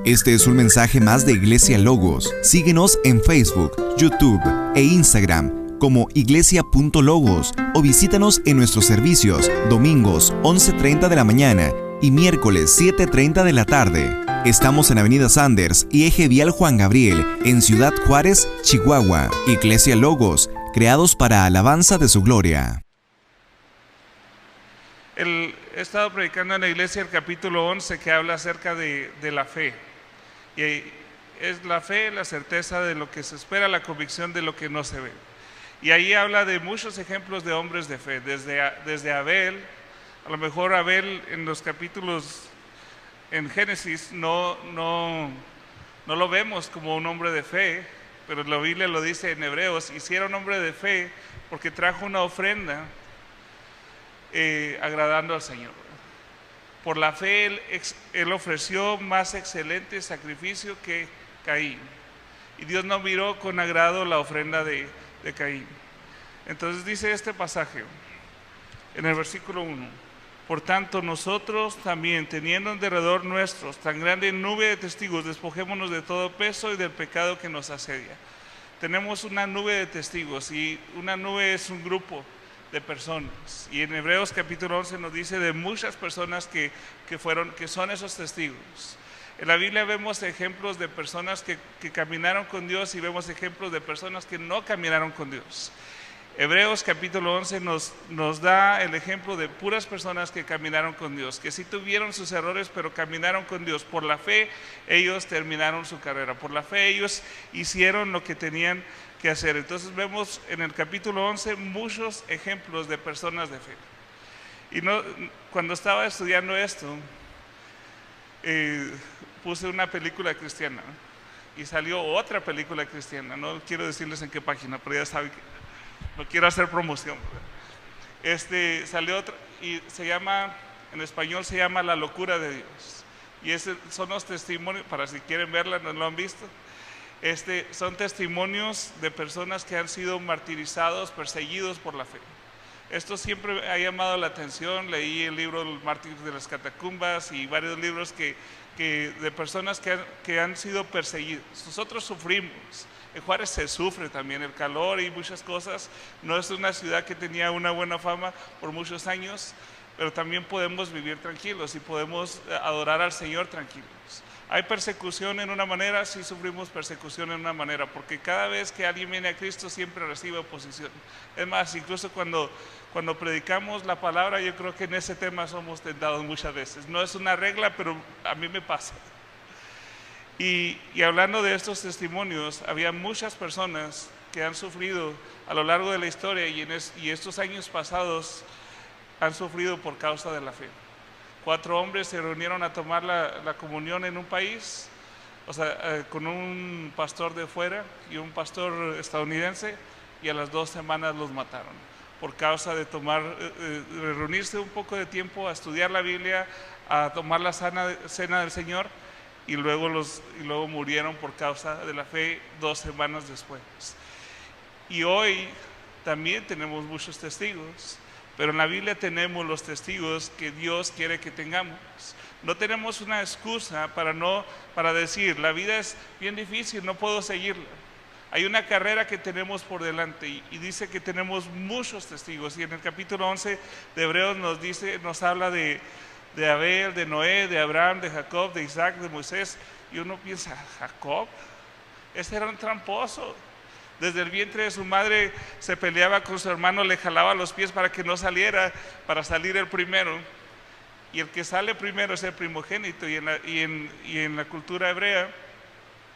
Este es un mensaje más de Iglesia Logos. Síguenos en Facebook, YouTube e Instagram como iglesia.logos o visítanos en nuestros servicios domingos 11:30 de la mañana y miércoles 7:30 de la tarde. Estamos en Avenida Sanders y Eje Vial Juan Gabriel, en Ciudad Juárez, Chihuahua. Iglesia Logos, creados para alabanza de su gloria. He estado predicando en la iglesia el capítulo 11 que habla acerca de la fe. Y es la fe, la certeza de lo que se espera, la convicción de lo que no se ve. Y ahí habla de muchos ejemplos de hombres de fe, desde Abel. A lo mejor Abel en los capítulos en Génesis no lo vemos como un hombre de fe, pero la Biblia lo dice en Hebreos, y si era un hombre de fe porque trajo una ofrenda agradando al Señor. Por la fe él ofreció más excelente sacrificio que Caín, y Dios no miró con agrado la ofrenda de Caín. Entonces dice este pasaje en el versículo 1: por tanto nosotros también, teniendo en derredor nuestros tan grande nube de testigos, despojémonos de todo peso y del pecado que nos asedia. Tenemos una nube de testigos, y una nube es un grupo de personas, y en Hebreos capítulo 11 nos dice de muchas personas que son esos testigos. En la Biblia vemos ejemplos de personas que caminaron con Dios, y vemos ejemplos de personas que no caminaron con Dios. Hebreos capítulo 11 nos da el ejemplo de puras personas que caminaron con Dios, que sí tuvieron sus errores, pero caminaron con Dios. Por la fe ellos terminaron su carrera, por la fe ellos hicieron lo que tenían que hacer. Entonces vemos en el capítulo 11 muchos ejemplos de personas de fe. Y cuando estaba estudiando esto, puse una película cristiana y salió otra película cristiana. No quiero decirles en qué página, pero ya saben que no quiero hacer promoción. Salió otra y se llama, en español se llama La locura de Dios. Y son los testimonios, para si quieren verla, no lo han visto. Son testimonios de personas que han sido martirizados, perseguidos por la fe. Esto siempre ha llamado la atención. Leí el libro El mártir de las catacumbas y varios libros de personas que han sido perseguidos. Nosotros sufrimos. En Juárez se sufre también, el calor y muchas cosas. No es una ciudad que tenía una buena fama por muchos años, pero también podemos vivir tranquilos y podemos adorar al Señor tranquilos. Hay persecución en una manera, sí sufrimos persecución en una manera, porque cada vez que alguien viene a Cristo siempre recibe oposición. Es más, incluso cuando predicamos la palabra, yo creo que en ese tema somos tentados muchas veces. No es una regla, pero a mí me pasa. Y hablando de estos testimonios, había muchas personas que han sufrido a lo largo de la historia, y estos años pasados han sufrido por causa de la fe. 4 hombres se reunieron a tomar la comunión en un país, con un pastor de fuera y un pastor estadounidense, y a las 2 semanas los mataron por causa de reunirse un poco de tiempo a estudiar la Biblia, a tomar la cena del Señor, y luego murieron por causa de la fe 2 semanas después. Y hoy también tenemos muchos testigos, pero en la Biblia tenemos los testigos que Dios quiere que tengamos. No tenemos una excusa para decir, la vida es bien difícil, no puedo seguirla. Hay una carrera que tenemos por delante, y dice que tenemos muchos testigos. Y en el capítulo 11 de Hebreos nos habla de Abel, de Noé, de Abraham, de Jacob, de Isaac, de Moisés. Y uno piensa, ¿Jacob? Ese era un tramposo. Desde el vientre de su madre se peleaba con su hermano, le jalaba los pies para que no saliera, para salir el primero. Y el que sale primero es el primogénito. Y en la cultura hebrea,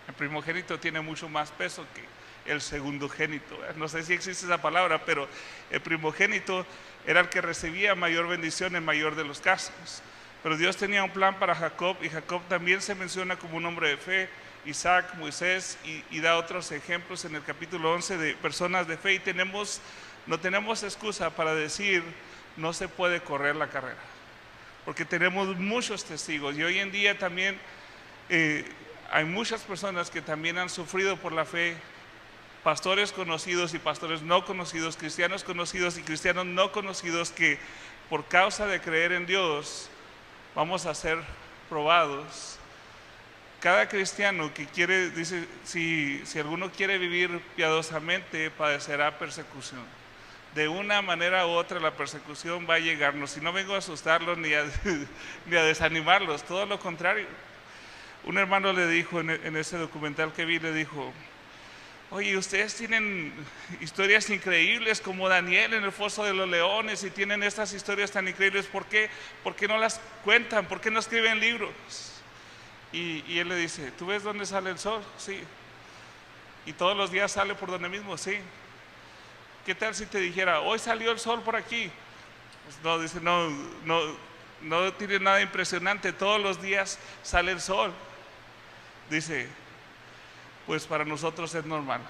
el primogénito tiene mucho más peso que el segundogénito. No sé si existe esa palabra, pero el primogénito era el que recibía mayor bendición en mayor de los casos. Pero Dios tenía un plan para Jacob, y Jacob también se menciona como un hombre de fe. Isaac, Moisés, y da otros ejemplos en el capítulo 11 de personas de fe. Y no tenemos excusa para decir no se puede correr la carrera, porque tenemos muchos testigos. Y hoy en día también hay muchas personas que también han sufrido por la fe, pastores conocidos y pastores no conocidos, cristianos conocidos y cristianos no conocidos, que por causa de creer en Dios vamos a ser probados cada cristiano que quiere, dice, si alguno quiere vivir piadosamente, padecerá persecución. De una manera u otra la persecución va a llegarnos. Y no vengo a asustarlos ni a desanimarlos, todo lo contrario. Un hermano le dijo en ese documental que vi, le dijo: oye, ustedes tienen historias increíbles como Daniel en el foso de los leones y tienen estas historias tan increíbles, ¿por qué no las cuentan? ¿Por qué no escriben libros? Y él le dice: ¿tú ves dónde sale el sol? Sí. ¿Y todos los días sale por donde mismo? Sí. ¿Qué tal si te dijera: hoy salió el sol por aquí? Pues no, dice, no tiene nada impresionante, todos los días sale el sol. Dice: pues para nosotros es normal.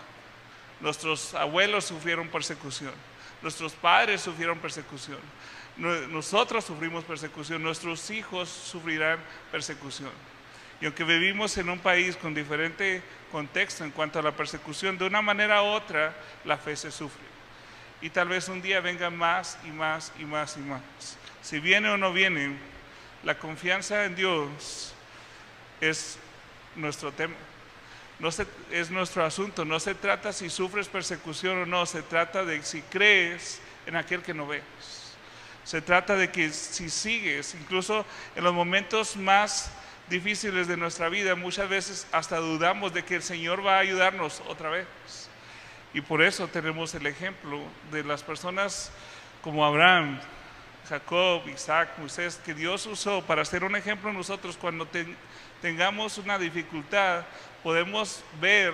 Nuestros abuelos sufrieron persecución, nuestros padres sufrieron persecución, nosotros sufrimos persecución, nuestros hijos sufrirán persecución. Y aunque vivimos en un país con diferente contexto en cuanto a la persecución, de una manera u otra la fe se sufre. Y tal vez un día venga más y más y más y más. Si viene o no viene, la confianza en Dios es nuestro tema. Es nuestro asunto. No se trata si sufres persecución o no, se trata de si crees en aquel que no ves. Se trata de que si sigues, incluso en los momentos más difíciles de nuestra vida, muchas veces hasta dudamos de que el Señor va a ayudarnos otra vez. Y por eso tenemos el ejemplo de las personas como Abraham, Jacob, Isaac, Moisés, que Dios usó para ser un ejemplo en nosotros. Cuando tengamos una dificultad, podemos ver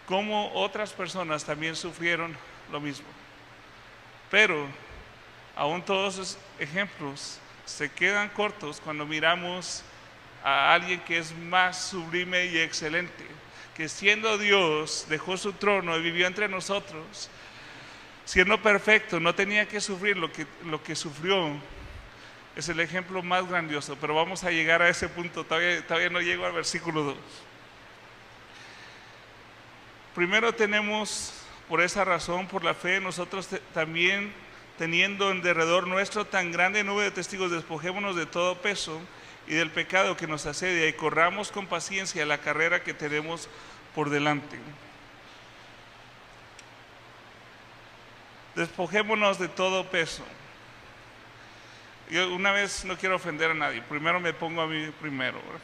cómo otras personas también sufrieron lo mismo. Pero aún todos esos ejemplos se quedan cortos cuando miramos a alguien que es más sublime y excelente, que siendo Dios dejó su trono y vivió entre nosotros, siendo perfecto, no tenía que sufrir lo que sufrió. Es el ejemplo más grandioso, pero vamos a llegar a ese punto. Todavía no llego al versículo 2. Primero tenemos, por esa razón, por la fe, nosotros también, teniendo en derredor nuestro tan grande nube de testigos, despojémonos de todo peso y del pecado que nos asedia, y corramos con paciencia la carrera que tenemos por delante. Despojémonos de todo peso. Yo una vez, no quiero ofender a nadie, primero me pongo a mí primero, ¿verdad?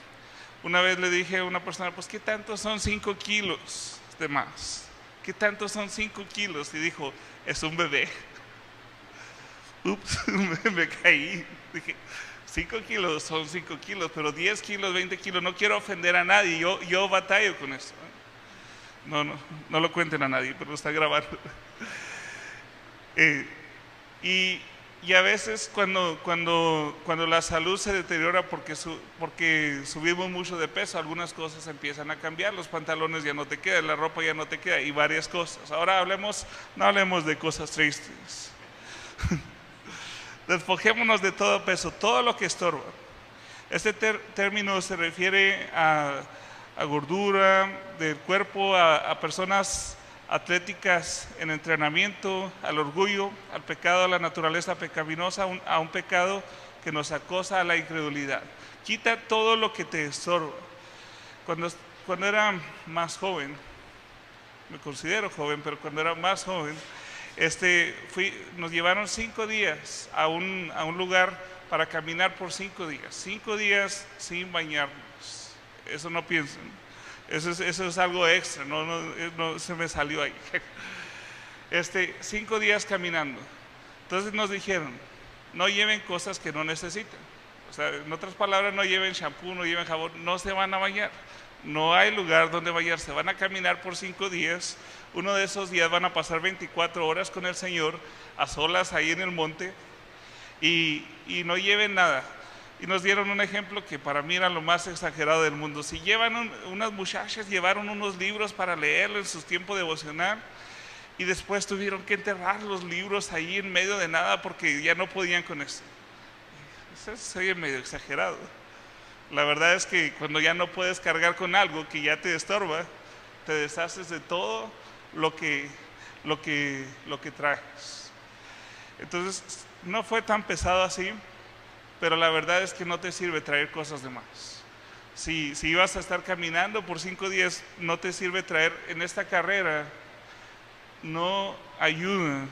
Una vez le dije a una persona: pues ¿qué tanto son 5 kilos de más? ¿Qué tanto son 5 kilos? Y dijo: es un bebé. Ups, me caí. Dije: 5 kilos son 5 kilos, pero 10 kilos, 20 kilos, no quiero ofender a nadie, yo batallo con eso. No lo cuenten a nadie, pero lo está grabando. Y a veces cuando la salud se deteriora porque subimos mucho de peso, algunas cosas empiezan a cambiar, los pantalones ya no te quedan, la ropa ya no te queda y varias cosas. Ahora no hablemos de cosas tristes. Despojémonos de todo peso, todo lo que estorba. Este término se refiere a gordura del cuerpo, a personas atléticas en entrenamiento, al orgullo, al pecado, a la naturaleza pecaminosa, a un pecado que nos acosa, a la incredulidad. Quita todo lo que te estorba. Cuando era más joven, me considero joven, pero cuando era más joven, nos llevaron 5 días a un lugar para caminar por 5 días. 5 días sin bañarnos. Eso no piensen. Eso es algo extra, no se me salió ahí. 5 días caminando. Entonces nos dijeron: no lleven cosas que no necesitan. O sea, en otras palabras, no lleven shampoo, no lleven jabón, no se van a bañar. No hay lugar donde bañarse. Van a caminar por 5 días. Uno de esos días van a pasar 24 horas con el Señor, a solas ahí en el monte, y no lleven nada. Y nos dieron un ejemplo que para mí era lo más exagerado del mundo. Si unas muchachas llevaron unos libros para leer en su tiempo devocional, y después tuvieron que enterrar los libros ahí en medio de nada porque ya no podían con eso. Eso se oye medio exagerado. La verdad es que cuando ya no puedes cargar con algo que ya te estorba, te deshaces de todo lo que traes. Entonces no fue tan pesado así, pero la verdad es que no te sirve traer cosas de más. Si ibas a estar caminando por 5 días, no te sirve traer en esta carrera, no ayuda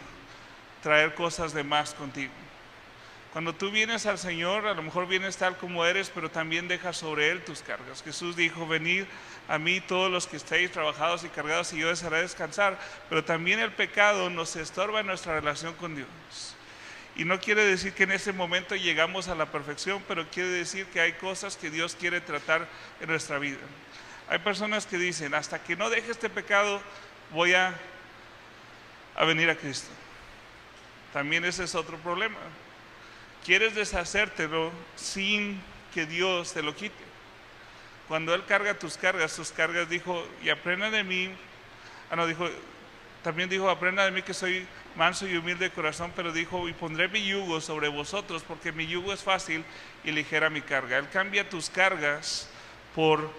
traer cosas de más contigo. Cuando tú vienes al Señor, a lo mejor vienes tal como eres, pero también dejas sobre Él tus cargas. Jesús dijo, venid a mí todos los que estéis trabajados y cargados y yo os haré descansar. Pero también el pecado nos estorba en nuestra relación con Dios. Y no quiere decir que en ese momento llegamos a la perfección, pero quiere decir que hay cosas que Dios quiere tratar en nuestra vida. Hay personas que dicen, hasta que no deje este pecado, voy a venir a Cristo. También ese es otro problema. Quieres deshacértelo sin que Dios te lo quite. Cuando Él carga tus cargas, dijo, y aprenda de mí. También dijo, aprenda de mí que soy manso y humilde de corazón, pero dijo, y pondré mi yugo sobre vosotros, porque mi yugo es fácil y ligera mi carga. Él cambia tus cargas por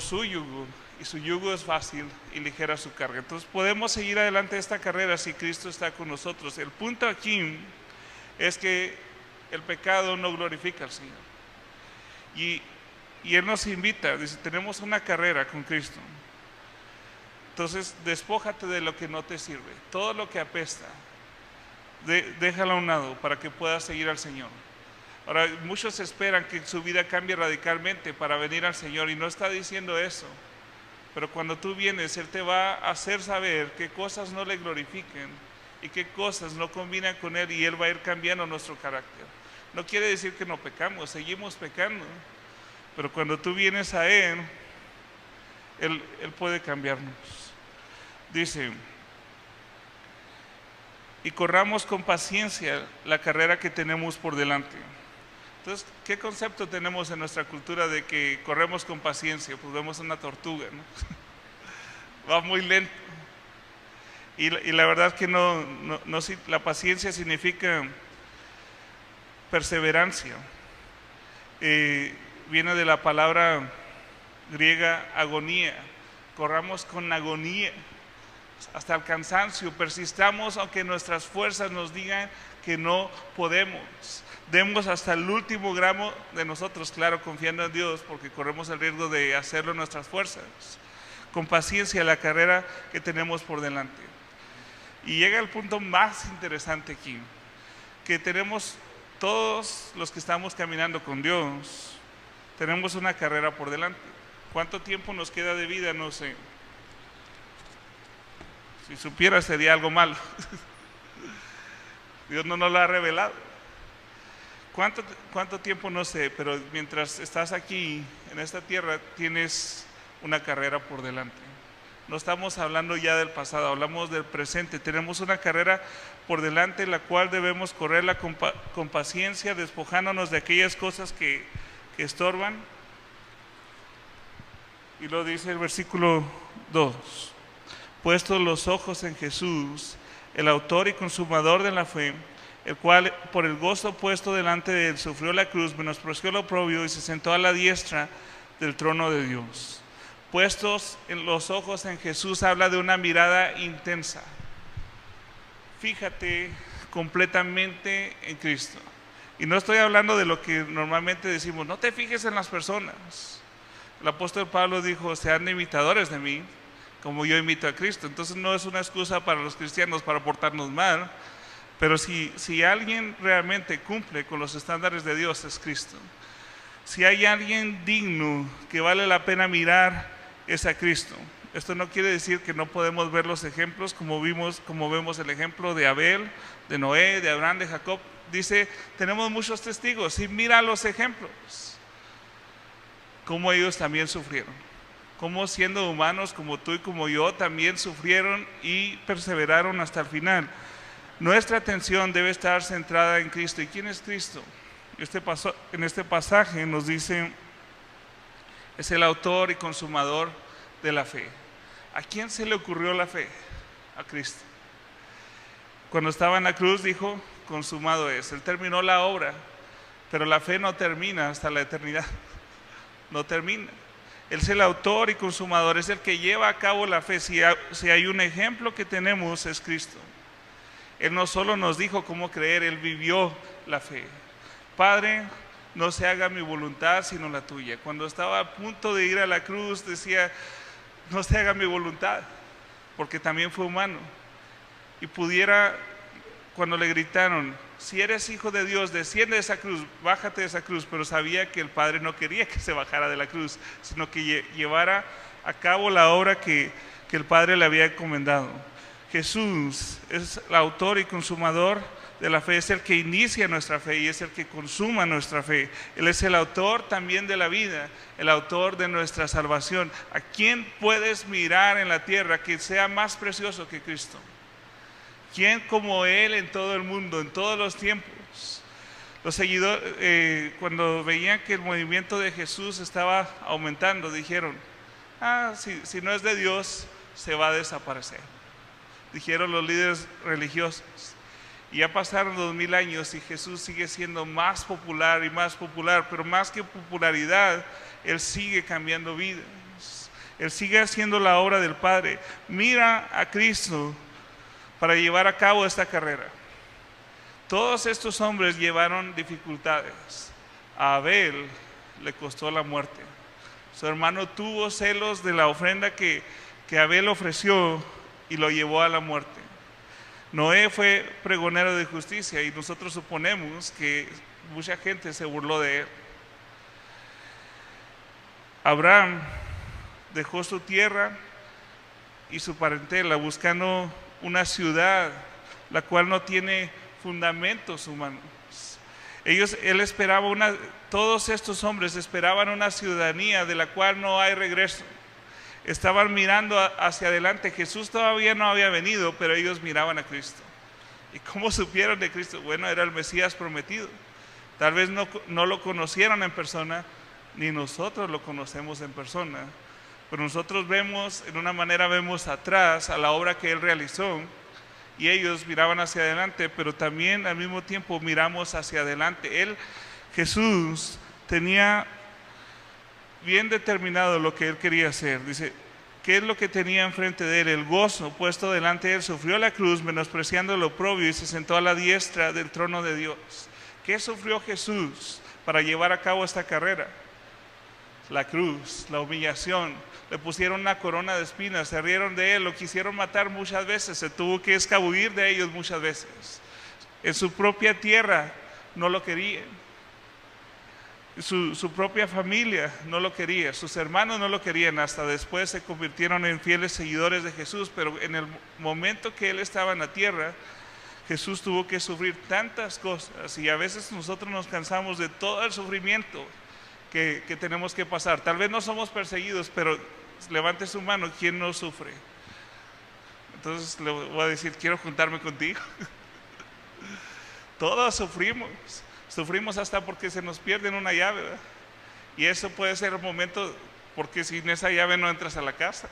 su yugo, y su yugo es fácil y ligera su carga. Entonces podemos seguir adelante esta carrera si Cristo está con nosotros. El punto aquí es que el pecado no glorifica al Señor. Y Él nos invita, dice, tenemos una carrera con Cristo. Entonces, despójate de lo que no te sirve. Todo lo que apesta, déjalo a un lado para que puedas seguir al Señor. Ahora, muchos esperan que su vida cambie radicalmente para venir al Señor, y no está diciendo eso. Pero cuando tú vienes, Él te va a hacer saber qué cosas no le glorifiquen y qué cosas no combinan con Él, y Él va a ir cambiando nuestro carácter. No quiere decir que no pecamos, seguimos pecando. Pero cuando tú vienes a Él puede cambiarnos. Dice, y corramos con paciencia la carrera que tenemos por delante. Entonces, ¿qué concepto tenemos en nuestra cultura de que corremos con paciencia? Pues vemos una tortuga, ¿no? Va muy lento. Y la verdad que no, la paciencia significa perseverancia. Viene de la palabra griega agonía. Corramos con agonía hasta el cansancio, persistamos aunque nuestras fuerzas nos digan que no podemos. Demos hasta el último gramo de nosotros, claro, confiando en Dios, porque corremos el riesgo de hacerlo en nuestras fuerzas. Con paciencia la carrera que tenemos por delante. Y llega el punto más interesante aquí, que tenemos todos los que estamos caminando con Dios, tenemos una carrera por delante. ¿Cuánto tiempo nos queda de vida? No sé. Si supiera sería algo malo. Dios no nos lo ha revelado. ¿Cuánto tiempo? No sé, pero mientras estás aquí en esta tierra tienes una carrera por delante. No estamos hablando ya del pasado, hablamos del presente. Tenemos una carrera por delante, la cual debemos correrla con paciencia, despojándonos de aquellas cosas que estorban. Y lo dice el versículo 2. Puestos los ojos en Jesús, el autor y consumador de la fe, el cual por el gozo puesto delante de él sufrió la cruz, menospreció el oprobio y se sentó a la diestra del trono de Dios. Puestos en los ojos en Jesús habla de una mirada intensa. Fíjate completamente en Cristo. Y no estoy hablando de lo que normalmente decimos, no te fijes en las personas. El apóstol Pablo dijo, sean imitadores de mí, como yo imito a Cristo. Entonces no es una excusa para los cristianos para portarnos mal, pero si alguien realmente cumple con los estándares de Dios, es Cristo. Si hay alguien digno que vale la pena mirar, es a Cristo. Esto no quiere decir que no podemos ver los ejemplos como vemos el ejemplo de Abel, de Noé, de Abraham, de Jacob. Dice, tenemos muchos testigos, y mira los ejemplos, cómo ellos también sufrieron, cómo siendo humanos como tú y como yo también sufrieron y perseveraron hasta el final. Nuestra atención debe estar centrada en Cristo. ¿Y quién es Cristo? En este pasaje nos dice, es el autor y consumador de la fe. ¿A quién se le ocurrió la fe? A Cristo. Cuando estaba en la cruz dijo, consumado es. Él terminó la obra, pero la fe no termina hasta la eternidad. No termina. Él es el autor y consumador, es el que lleva a cabo la fe. Si hay un ejemplo que tenemos, es Cristo. Él no solo nos dijo cómo creer, Él vivió la fe. Padre, no se haga mi voluntad sino la tuya. Cuando estaba a punto de ir a la cruz decía, no se haga mi voluntad, porque también fue humano. Y cuando le gritaron, si eres hijo de Dios, desciende de esa cruz, bájate de esa cruz, pero sabía que el Padre no quería que se bajara de la cruz, sino que llevara a cabo la obra que el Padre le había encomendado. Jesús es el autor y consumador de la fe, es el que inicia nuestra fe y es el que consuma nuestra fe. Él es el autor también de la vida, el autor de nuestra salvación. ¿A quién puedes mirar en la tierra que sea más precioso que Cristo? ¿Quién como Él en todo el mundo, en todos los tiempos? Los seguidores, cuando veían que el movimiento de Jesús estaba aumentando, dijeron, si no es de Dios, se va a desaparecer. Dijeron los líderes religiosos. Y ya pasaron 2000 años y Jesús sigue siendo más popular y más popular, pero más que popularidad, Él sigue cambiando vidas. Él sigue haciendo la obra del Padre. Mira a Cristo para llevar a cabo esta carrera. Todos estos hombres llevaron dificultades. A Abel le costó la muerte. Su hermano tuvo celos de la ofrenda que Abel ofreció y lo llevó a la muerte. Noé fue pregonero de justicia y nosotros suponemos que mucha gente se burló de él. Abraham dejó su tierra y su parentela buscando una ciudad la cual no tiene fundamentos humanos. Todos estos hombres esperaban una ciudadanía de la cual no hay regreso. Estaban mirando hacia adelante. Jesús todavía no había venido, pero ellos miraban a Cristo. ¿Y cómo supieron de Cristo? Bueno, era el Mesías prometido. Tal vez no lo conocieron en persona, ni nosotros lo conocemos en persona, pero nosotros vemos atrás a la obra que Él realizó, y ellos miraban hacia adelante, pero también al mismo tiempo miramos hacia adelante. Jesús tenía bien determinado lo que Él quería hacer. Dice, ¿qué es lo que tenía enfrente de Él? El gozo puesto delante de Él. Sufrió la cruz, menospreciando lo oprobio, y se sentó a la diestra del trono de Dios. ¿Qué sufrió Jesús para llevar a cabo esta carrera? La cruz, la humillación. Le pusieron una corona de espinas, se rieron de Él, lo quisieron matar muchas veces, se tuvo que escabullir de ellos muchas veces. En su propia tierra no lo querían. Su propia familia no lo quería, sus hermanos no lo querían, hasta después se convirtieron en fieles seguidores de Jesús, pero en el momento que Él estaba en la tierra, Jesús tuvo que sufrir tantas cosas, y a veces nosotros nos cansamos de todo el sufrimiento que tenemos que pasar. Tal vez no somos perseguidos, pero levante su mano, ¿quién no sufre? Entonces le voy a decir, quiero juntarme contigo. Todos sufrimos hasta porque se nos pierde una llave, ¿verdad? Y eso puede ser el momento, porque sin esa llave no entras a la casa,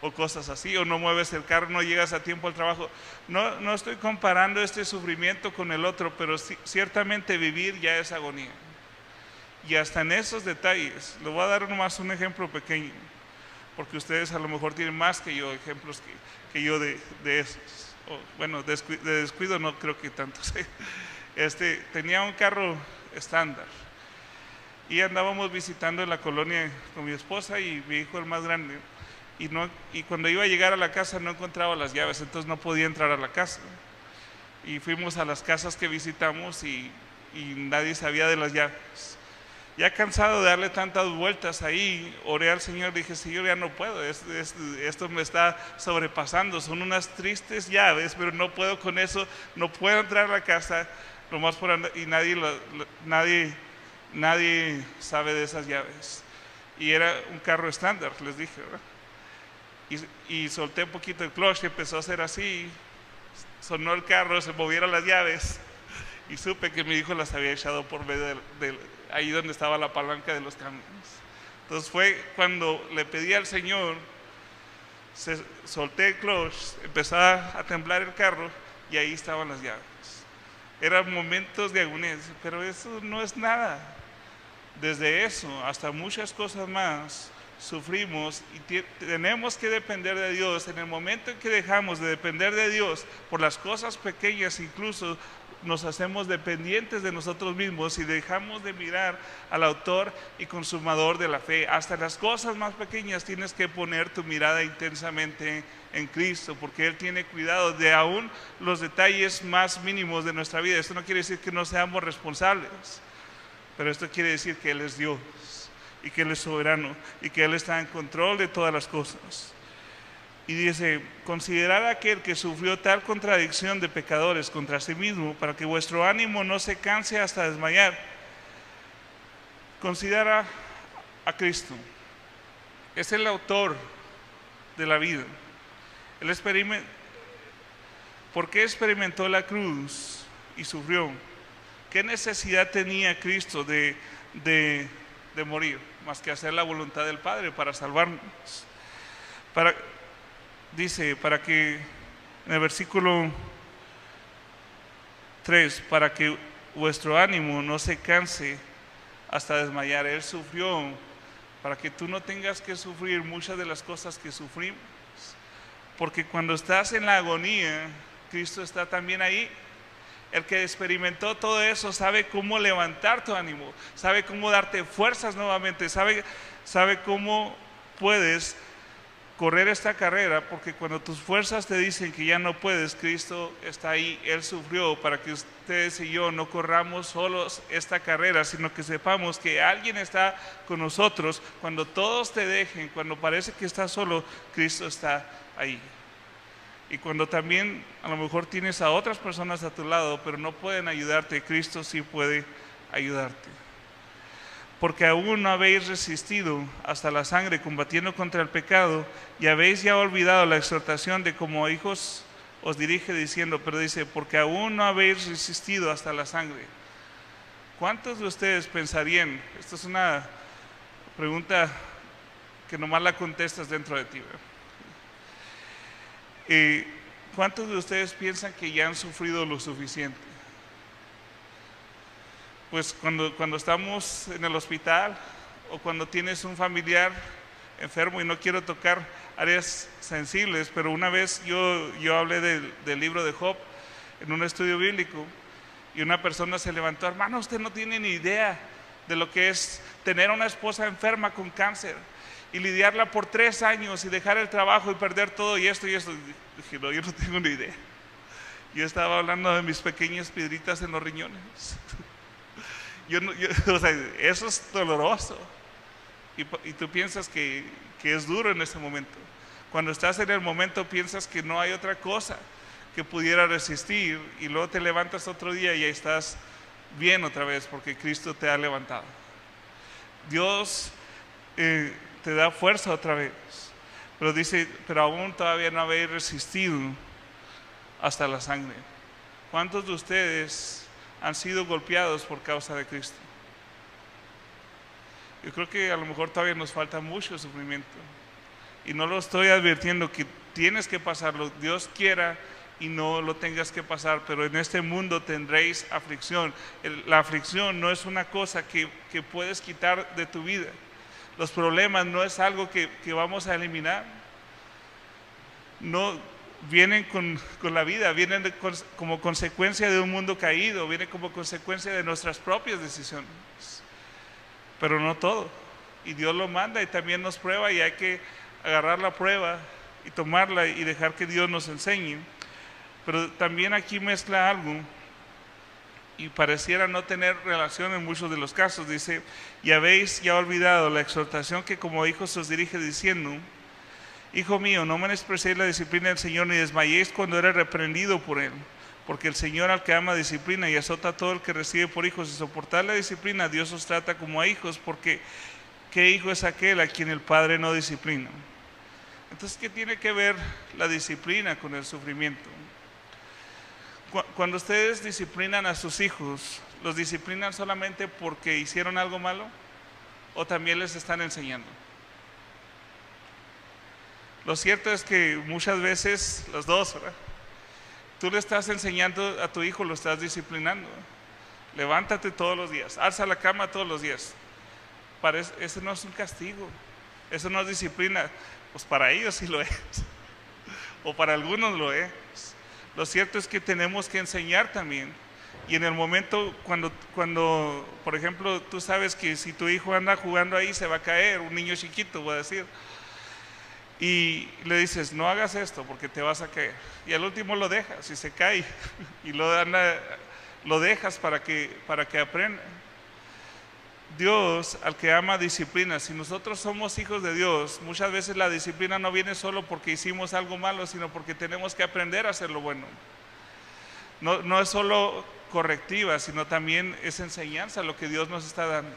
o cosas así, o no mueves el carro, no llegas a tiempo al trabajo. No estoy comparando este sufrimiento con el otro, pero ciertamente vivir ya es agonía. Y hasta en esos detalles, le voy a dar nomás un ejemplo pequeño, porque ustedes a lo mejor tienen más que yo, ejemplos que yo de esos. Bueno, de descuido no creo que tanto. Tenía un carro estándar y andábamos visitando en la colonia con mi esposa y mi hijo el más grande, y cuando iba a llegar a la casa no encontraba las llaves, entonces no podía entrar a la casa, y fuimos a las casas que visitamos y nadie sabía de las llaves. Ya cansado de darle tantas vueltas ahí, oré al Señor, dije, Señor, ya no puedo, esto me está sobrepasando, son unas tristes llaves, pero no puedo con eso, no puedo entrar a la casa, nomás por andar, y nadie sabe de esas llaves. Y era un carro estándar, les dije, ¿verdad? Y solté un poquito el clutch y empezó a hacer así, sonó el carro, se movieron las llaves, y supe que mi hijo las había echado por medio ahí donde estaba la palanca de los camiones. Entonces fue cuando le pedí al Señor, solté el clutch, empezó a temblar el carro y ahí estaban las llaves. Eran momentos de agonía, pero eso no es nada. Desde eso hasta muchas cosas más sufrimos y tenemos que depender de Dios. En el momento en que dejamos de depender de Dios por las cosas pequeñas, incluso nos hacemos dependientes de nosotros mismos y dejamos de mirar al autor y consumador de la fe. Hasta las cosas más pequeñas tienes que poner tu mirada intensamente en Cristo, porque Él tiene cuidado de aún los detalles más mínimos de nuestra vida. Esto no quiere decir que no seamos responsables, pero esto quiere decir que Él es Dios y que Él es soberano y que Él está en control de todas las cosas. Y dice, considerad a aquel que sufrió tal contradicción de pecadores contra sí mismo, para que vuestro ánimo no se canse hasta desmayar. Considera a Cristo. Es el autor de la vida. ¿Por qué experimentó la cruz y sufrió? ¿Qué necesidad tenía Cristo de morir? Más que hacer la voluntad del Padre para salvarnos. Dice, para que, en el versículo 3, para que vuestro ánimo no se canse hasta desmayar. Él sufrió para que tú no tengas que sufrir muchas de las cosas que sufrimos. Porque cuando estás en la agonía, Cristo está también ahí. El que experimentó todo eso sabe cómo levantar tu ánimo, sabe cómo darte fuerzas nuevamente, sabe cómo puedes correr esta carrera, porque cuando tus fuerzas te dicen que ya no puedes, Cristo está ahí. Él sufrió para que ustedes y yo no corramos solos esta carrera, sino que sepamos que alguien está con nosotros. Cuando todos te dejen, cuando parece que estás solo, Cristo está ahí. Y cuando también a lo mejor tienes a otras personas a tu lado, pero no pueden ayudarte, Cristo sí puede ayudarte. Porque aún no habéis resistido hasta la sangre combatiendo contra el pecado, y habéis ya olvidado la exhortación de como hijos os dirige diciendo, pero dice, porque aún no habéis resistido hasta la sangre. ¿Cuántos de ustedes pensarían? Esta es una pregunta que nomás la contestas dentro de ti, ¿verdad? ¿Cuántos de ustedes piensan que ya han sufrido lo suficiente? Pues cuando estamos en el hospital o cuando tienes un familiar enfermo, y no quiero tocar áreas sensibles, pero una vez yo hablé del libro de Job en un estudio bíblico, y una persona se levantó, hermano, usted no tiene ni idea de lo que es tener a una esposa enferma con cáncer y lidiarla por 3 años y dejar el trabajo y perder todo y esto y esto. Dije, no, yo no tengo ni idea. Yo estaba hablando de mis pequeñas piedritas en los riñones. O sea, eso es doloroso. Y tú piensas que es duro en ese momento. Cuando estás en el momento piensas que no hay otra cosa que pudiera resistir, y luego te levantas otro día y ahí estás bien otra vez porque Cristo te ha levantado. Dios te da fuerza otra vez. Pero dice, pero aún todavía no habéis resistido hasta la sangre. ¿Cuántos de ustedes han sido golpeados por causa de Cristo? Yo creo que a lo mejor todavía nos falta mucho sufrimiento, y no lo estoy advirtiendo que tienes que pasarlo. Dios quiera y no lo tengas que pasar, pero en este mundo tendréis aflicción. La aflicción no es una cosa que puedes quitar de tu vida. Los problemas no es algo que vamos a eliminar. No vienen con la vida, vienen como consecuencia de un mundo caído, vienen como consecuencia de nuestras propias decisiones, pero no todo. Y Dios lo manda y también nos prueba, y hay que agarrar la prueba y tomarla y dejar que Dios nos enseñe. Pero también aquí mezcla algo y pareciera no tener relación en muchos de los casos. Dice, y habéis ya olvidado la exhortación que como hijos os dirige diciendo, hijo mío, no menospreciéis la disciplina del Señor, ni desmayéis cuando eres reprendido por Él. Porque el Señor al que ama disciplina y azota a todo el que recibe por hijos. Y soportar la disciplina, Dios os trata como a hijos, porque ¿qué hijo es aquel a quien el Padre no disciplina? Entonces, ¿qué tiene que ver la disciplina con el sufrimiento? Cuando ustedes disciplinan a sus hijos, ¿los disciplinan solamente porque hicieron algo malo? ¿O también les están enseñando? Lo cierto es que muchas veces los dos, ¿verdad? Tú le estás enseñando a tu hijo, lo estás disciplinando. Levántate todos los días, alza la cama todos los días. Eso no es un castigo, eso no es disciplina. Pues para ellos sí lo es, o para algunos lo es. Lo cierto es que tenemos que enseñar también. Y en el momento cuando, por ejemplo, tú sabes que si tu hijo anda jugando ahí se va a caer, un niño chiquito, voy a decir, y le dices, no hagas esto porque te vas a caer. Y al último lo dejas y se cae y lo dejas para que aprenda. Dios, al que ama, disciplina. Si nosotros somos hijos de Dios, muchas veces la disciplina no viene solo porque hicimos algo malo, sino porque tenemos que aprender a hacer lo bueno. No es solo correctiva, sino también es enseñanza lo que Dios nos está dando.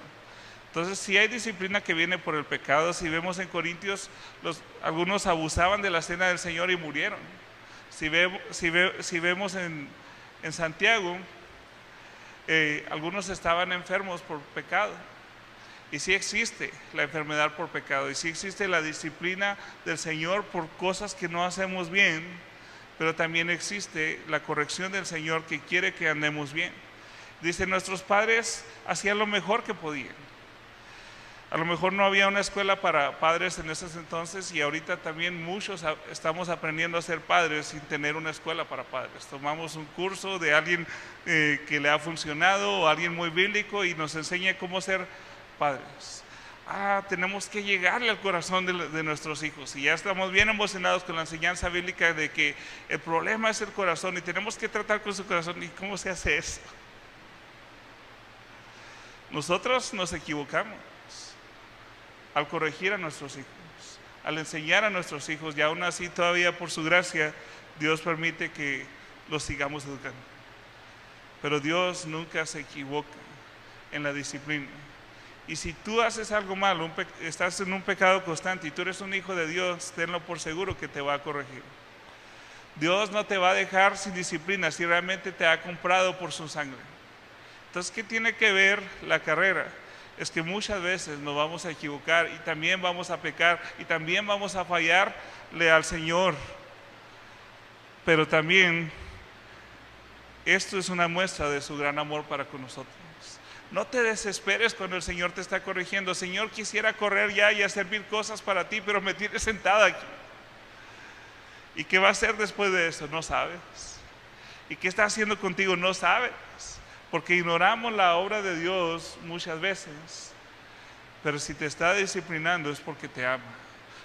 Entonces, si hay disciplina que viene por el pecado, si vemos en Corintios, algunos abusaban de la cena del Señor y murieron. Si vemos en Santiago, algunos estaban enfermos por pecado. Y sí existe la enfermedad por pecado, y sí existe la disciplina del Señor por cosas que no hacemos bien, pero también existe la corrección del Señor que quiere que andemos bien. Dice, nuestros padres hacían lo mejor que podían. A lo mejor no había una escuela para padres en esos entonces, y ahorita también muchos estamos aprendiendo a ser padres sin tener una escuela para padres. Tomamos un curso de alguien que le ha funcionado, o alguien muy bíblico, y nos enseña cómo ser padres. Tenemos que llegarle al corazón de nuestros hijos, y ya estamos bien emocionados con la enseñanza bíblica de que el problema es el corazón y tenemos que tratar con su corazón. ¿Y cómo se hace eso? Nosotros nos equivocamos al corregir a nuestros hijos, al enseñar a nuestros hijos, y aún así todavía por su gracia Dios permite que los sigamos educando. Pero Dios nunca se equivoca en la disciplina. Y si tú haces algo malo, estás en un pecado constante y tú eres un hijo de Dios, tenlo por seguro que te va a corregir. Dios no te va a dejar sin disciplina si realmente te ha comprado por su sangre. Entonces, ¿qué tiene que ver la carrera? Es que muchas veces nos vamos a equivocar y también vamos a pecar y también vamos a fallarle al Señor. Pero también esto es una muestra de su gran amor para con nosotros. No te desesperes cuando el Señor te está corrigiendo. Señor, quisiera correr ya y hacer mil cosas para ti, pero me tienes sentada aquí. ¿Y qué va a hacer después de eso? No sabes. ¿Y qué está haciendo contigo? No sabes. Porque ignoramos la obra de Dios muchas veces. Pero si te está disciplinando es porque te ama.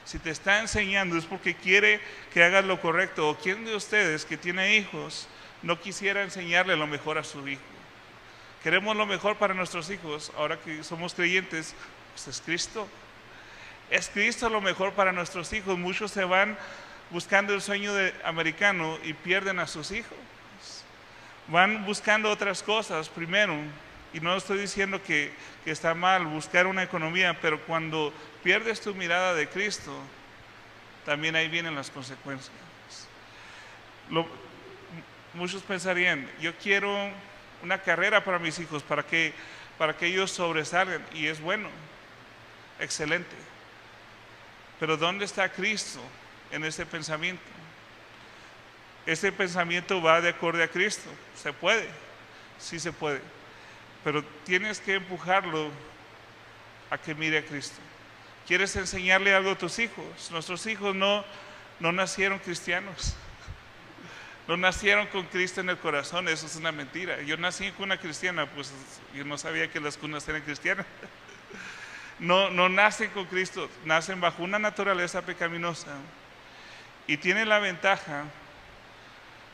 Si te está enseñando es porque quiere que hagas lo correcto. ¿O quién de ustedes que tiene hijos no quisiera enseñarle lo mejor a su hijo? Queremos lo mejor para nuestros hijos. Ahora que somos creyentes, pues es Cristo. Es Cristo lo mejor para nuestros hijos. Muchos se van buscando el sueño americano y pierden a sus hijos. Van buscando otras cosas primero, y no estoy diciendo que está mal buscar una economía, pero cuando pierdes tu mirada de Cristo, también ahí vienen las consecuencias. Muchos pensarían, yo quiero una carrera para mis hijos, para que ellos sobresalgan, y es bueno, excelente. Pero ¿dónde está Cristo en ese pensamiento? Ese pensamiento va de acorde a Cristo. ¿Se puede? Sí se puede. Pero tienes que empujarlo a que mire a Cristo. ¿Quieres enseñarle algo a tus hijos? Nuestros hijos no nacieron cristianos. No nacieron con Cristo en el corazón. Eso es una mentira. Yo nací con una cristiana, pues yo no sabía que las cunas eran cristianas. No nacen con Cristo. Nacen bajo una naturaleza pecaminosa. Y tienen la ventaja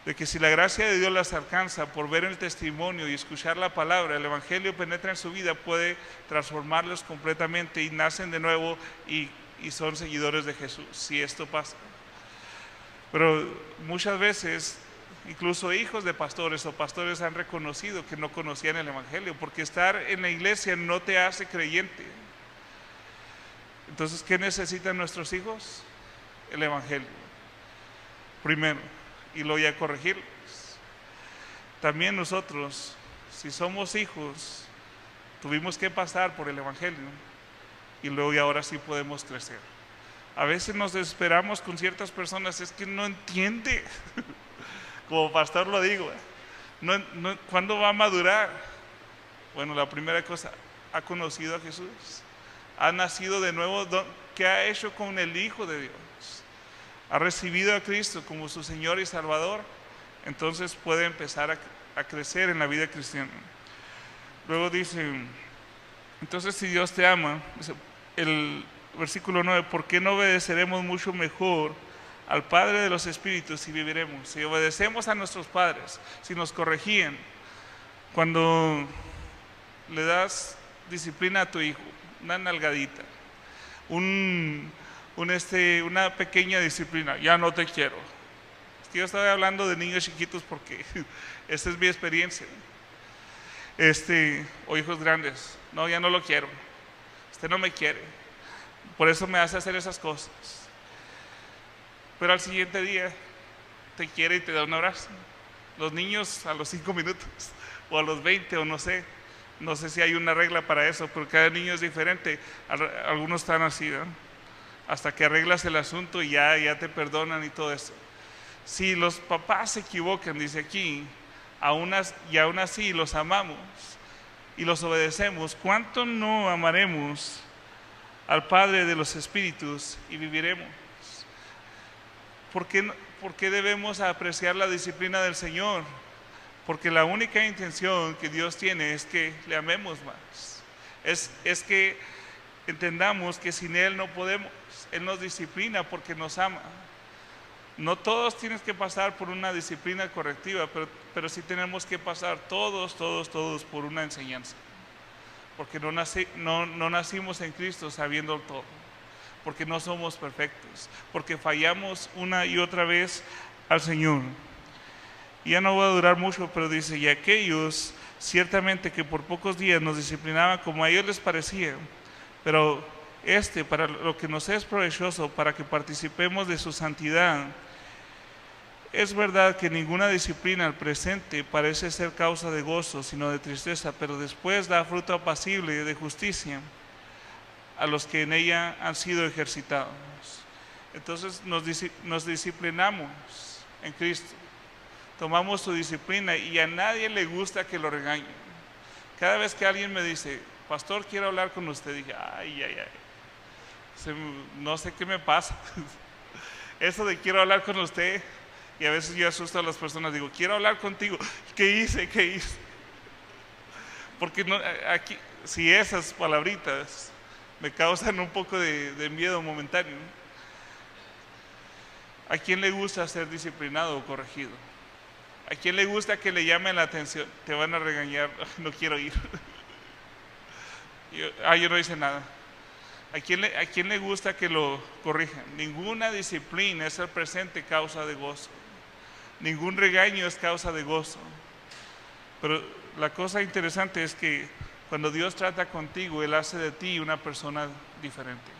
de que si la gracia de Dios las alcanza por ver el testimonio y escuchar la palabra, el Evangelio penetra en su vida, puede transformarlos completamente y nacen de nuevo y son seguidores de Jesús, si esto pasa. Pero muchas veces, incluso hijos de pastores o pastores han reconocido que no conocían el Evangelio, porque estar en la iglesia no te hace creyente. Entonces, ¿qué necesitan nuestros hijos? El Evangelio, primero. Y luego ya corregirlos. También nosotros, si somos hijos, tuvimos que pasar por el Evangelio y luego y ahora sí podemos crecer. A veces nos desesperamos con ciertas personas, es que no entiende. Como pastor lo digo, ¿cuándo va a madurar? Bueno, la primera cosa, ha conocido a Jesús, ha nacido de nuevo. ¿Qué ha hecho con el Hijo de Dios? Ha recibido a Cristo como su Señor y Salvador. Entonces puede empezar a crecer en la vida cristiana. Luego dice, entonces si Dios te ama, dice, el versículo 9, ¿por qué no obedeceremos mucho mejor al Padre de los Espíritus y viviremos? Si obedecemos a nuestros padres, si nos corregían, cuando le das disciplina a tu hijo, una nalgadita, una pequeña disciplina, ya no te quiero. Es que yo estaba hablando de niños chiquitos porque esta es mi experiencia. O hijos grandes, no, ya no lo quiero, usted no me quiere, por eso me hace hacer esas cosas. Pero al siguiente día te quiere y te da un abrazo. Los niños a los 5 minutos o a los 20 o no sé si hay una regla para eso, pero cada niño es diferente. Algunos están así, ¿no? Hasta que arreglas el asunto y ya te perdonan y todo eso. Si los papás se equivocan, dice aquí, aún así los amamos y los obedecemos, ¿cuánto no amaremos al Padre de los Espíritus y viviremos? ¿Por qué debemos apreciar la disciplina del Señor? Porque la única intención que Dios tiene es que le amemos más. Es que entendamos que sin Él no podemos. Él nos disciplina porque nos ama. No todos tienen que pasar por una disciplina correctiva, pero sí tenemos que pasar todos por una enseñanza. Porque no nacimos en Cristo sabiendo todo. Porque no somos perfectos. Porque fallamos una y otra vez al Señor. Y ya no voy a durar mucho, pero dice, y aquellos ciertamente que por pocos días nos disciplinaban como a ellos les parecía, pero para lo que nos es provechoso, para que participemos de su santidad. Es verdad que ninguna disciplina al presente parece ser causa de gozo, sino de tristeza, pero después da fruto apacible de justicia a los que en ella han sido ejercitados. Entonces nos disciplinamos en Cristo, tomamos su disciplina y a nadie le gusta que lo regañen. Cada vez que alguien me dice, pastor, quiero hablar con usted, dije, ay, no sé qué me pasa. Eso de quiero hablar con usted, y a veces yo asusto a las personas, digo, quiero hablar contigo. ¿Qué hice? Porque aquí, si esas palabritas me causan un poco de miedo momentáneo. ¿A quién le gusta ser disciplinado o corregido? ¿A quién le gusta que le llamen la atención? Te van a regañar, no quiero ir. Yo no hice nada. ¿A quién le gusta que lo corrijan? Ninguna disciplina es el presente causa de gozo. Ningún regaño es causa de gozo. Pero la cosa interesante es que cuando Dios trata contigo, Él hace de ti una persona diferente.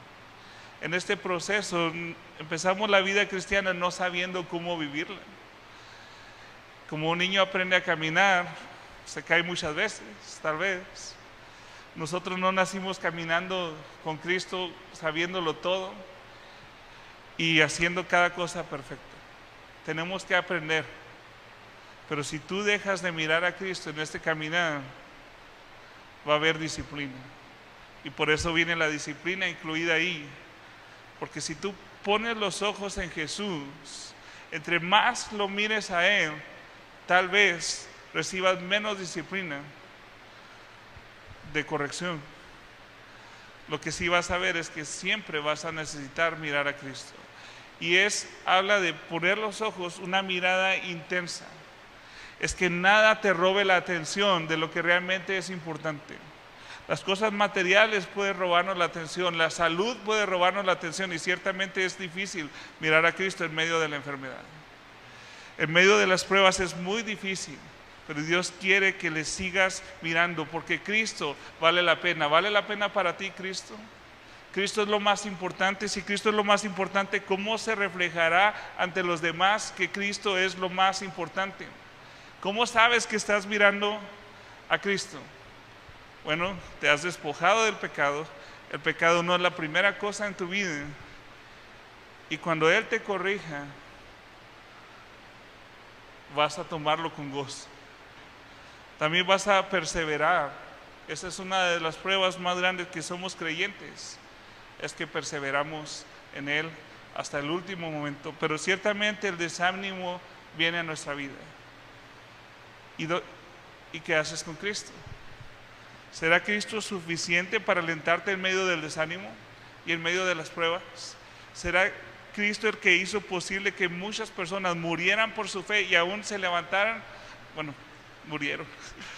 En este proceso empezamos la vida cristiana no sabiendo cómo vivirla. Como un niño aprende a caminar, se cae muchas veces, tal vez. Nosotros no nacimos caminando con Cristo, sabiéndolo todo y haciendo cada cosa perfecta. Tenemos que aprender. Pero si tú dejas de mirar a Cristo en este caminar, va a haber disciplina. Y por eso viene la disciplina incluida ahí. Porque si tú pones los ojos en Jesús, entre más lo mires a Él, tal vez recibas menos disciplina de corrección. Lo que sí vas a ver es que siempre vas a necesitar mirar a Cristo. Y habla de poner los ojos, una mirada intensa. Es que nada te robe la atención de lo que realmente es importante. Las cosas materiales pueden robarnos la atención, la salud puede robarnos la atención y ciertamente es difícil mirar a Cristo en medio de la enfermedad. En medio de las pruebas es muy difícil, pero Dios quiere que le sigas mirando porque Cristo vale la pena. ¿Vale la pena para ti Cristo? Cristo es lo más importante. Si Cristo es lo más importante, ¿cómo se reflejará ante los demás que Cristo es lo más importante? ¿Cómo sabes que estás mirando a Cristo? Bueno, te has despojado del pecado. El pecado no es la primera cosa en tu vida. Y cuando Él te corrija, vas a tomarlo con gozo. También vas a perseverar. Esa es una de las pruebas más grandes que somos creyentes. Es que perseveramos en Él hasta el último momento. Pero ciertamente el desánimo viene a nuestra vida. ¿Y qué haces con Cristo? ¿Será Cristo suficiente para alentarte en medio del desánimo y en medio de las pruebas? ¿Será Cristo el que hizo posible que muchas personas murieran por su fe y aún se levantaran? Bueno, murieron,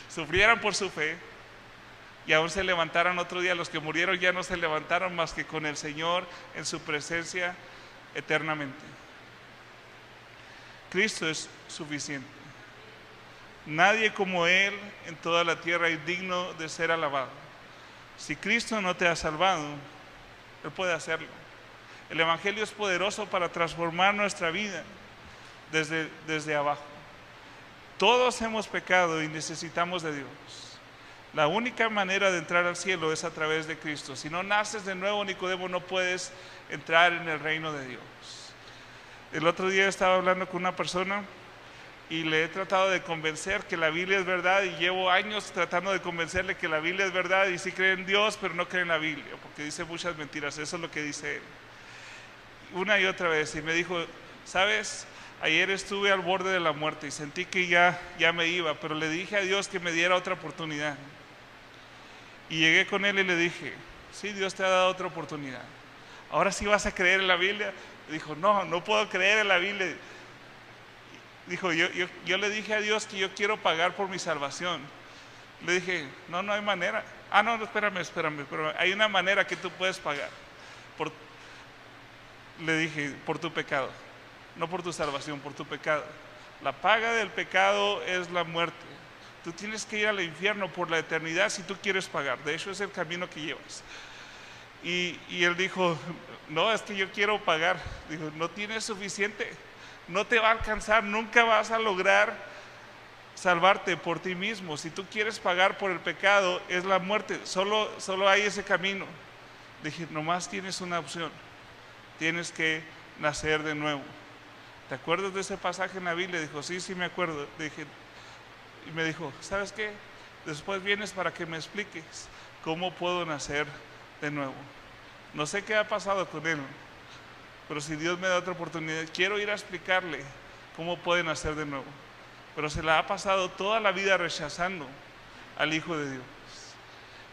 sufrieran por su fe y aún se levantaran otro día. Los que murieron ya no se levantaron más que con el Señor en su presencia eternamente. Cristo es suficiente. Nadie como Él en toda la tierra es digno de ser alabado. Si Cristo no te ha salvado, Él puede hacerlo. El Evangelio es poderoso para transformar nuestra vida desde abajo. Todos hemos pecado y necesitamos de Dios. La única manera de entrar al cielo es a través de Cristo. Si no naces de nuevo, Nicodemo, no puedes entrar en el reino de Dios. El otro día estaba hablando con una persona y le he tratado de convencer que la Biblia es verdad, y llevo años tratando de convencerle que la Biblia es verdad, y sí cree en Dios, pero no cree en la Biblia, porque dice muchas mentiras. Eso es lo que dice él, una y otra vez. Y me dijo, ¿sabes? Ayer estuve al borde de la muerte y sentí que ya me iba, pero le dije a Dios que me diera otra oportunidad. Y llegué con él y le dije, sí, Dios te ha dado otra oportunidad. ¿Ahora sí vas a creer en la Biblia? Dijo, no puedo creer en la Biblia. Dijo, yo le dije a Dios que yo quiero pagar por mi salvación. Le dije, no hay manera. No, espérame, hay una manera que tú puedes pagar. Le dije, por tu pecado, no por tu salvación, por tu pecado. La paga del pecado es la muerte. Tú tienes que ir al infierno por la eternidad si tú quieres pagar. De hecho, es el camino que llevas. Y él dijo, no, es que yo quiero pagar. Dijo, no tienes suficiente. No te va a alcanzar, nunca vas a lograr salvarte por ti mismo. Si tú quieres pagar por el pecado, es la muerte. Solo hay ese camino. Dije, nomás tienes una opción. Tienes que nacer de nuevo. ¿Te acuerdas de ese pasaje en la Biblia? Dijo, sí me acuerdo. Y me dijo, ¿sabes qué? Después vienes para que me expliques cómo puedo nacer de nuevo. No sé qué ha pasado con él, pero si Dios me da otra oportunidad, quiero ir a explicarle cómo puede nacer de nuevo. Pero se la ha pasado toda la vida rechazando al Hijo de Dios.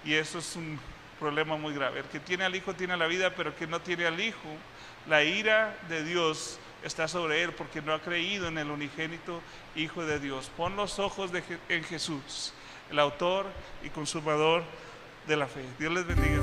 Y eso es un problema muy grave. El que tiene al Hijo tiene la vida, pero el que no tiene al Hijo, la ira de Dios está sobre él, porque no ha creído en el unigénito Hijo de Dios. Pon los ojos en Jesús, el autor y consumador de la fe. Dios les bendiga.